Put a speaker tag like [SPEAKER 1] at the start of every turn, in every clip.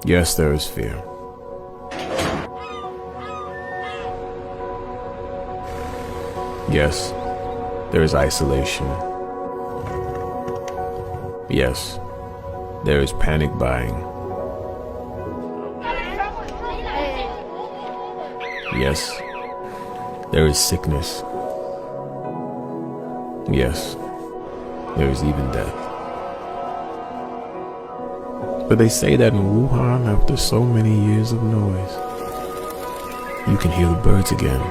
[SPEAKER 1] Yes, there is fear. Yes, there is isolation. Yes, there is panic buying. Yes, there is sickness. Yes, there is even death. But they say that in Wuhan, after so many years of noise, you can hear the birds again.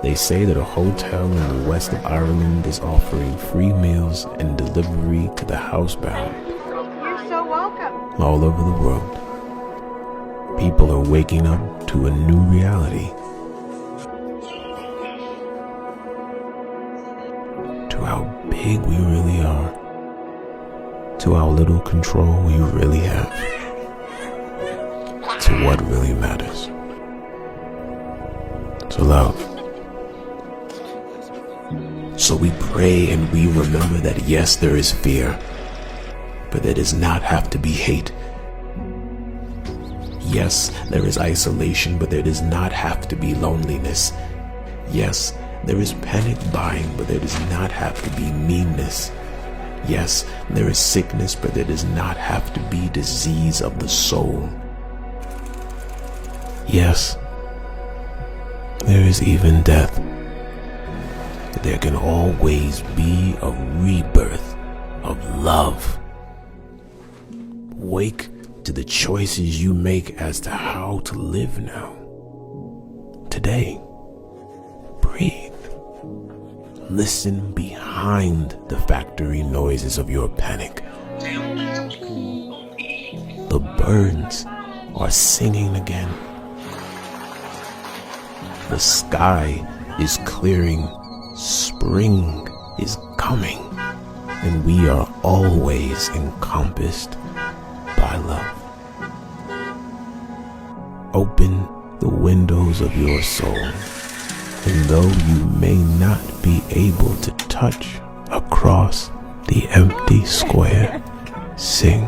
[SPEAKER 1] They say that a hotel in the west of Ireland is offering free meals and delivery to the housebound.
[SPEAKER 2] You're so welcome.
[SPEAKER 1] All over the world, people are waking up to a new reality. To how big we really are. To how little control we really have. To what really matters. To love. So we pray and we remember that yes, there is fear, but there does not have to be hate. Yes, there is isolation, but there does not have to be loneliness. Yes, there is panic buying, but there does not have to be meanness. Yes, there is sickness, but there does not have to be disease of the soul. Yes, there is even death. There can always be a rebirth of love. Wake to the choices you make as to how to live now. Today, breathe. Listen behind the factory noises of your panic. The birds are singing again. The sky is clearing. Spring is coming, and we are always encompassed by love. Open the windows of your soul, and though you may not be able to touch across the empty square, sing.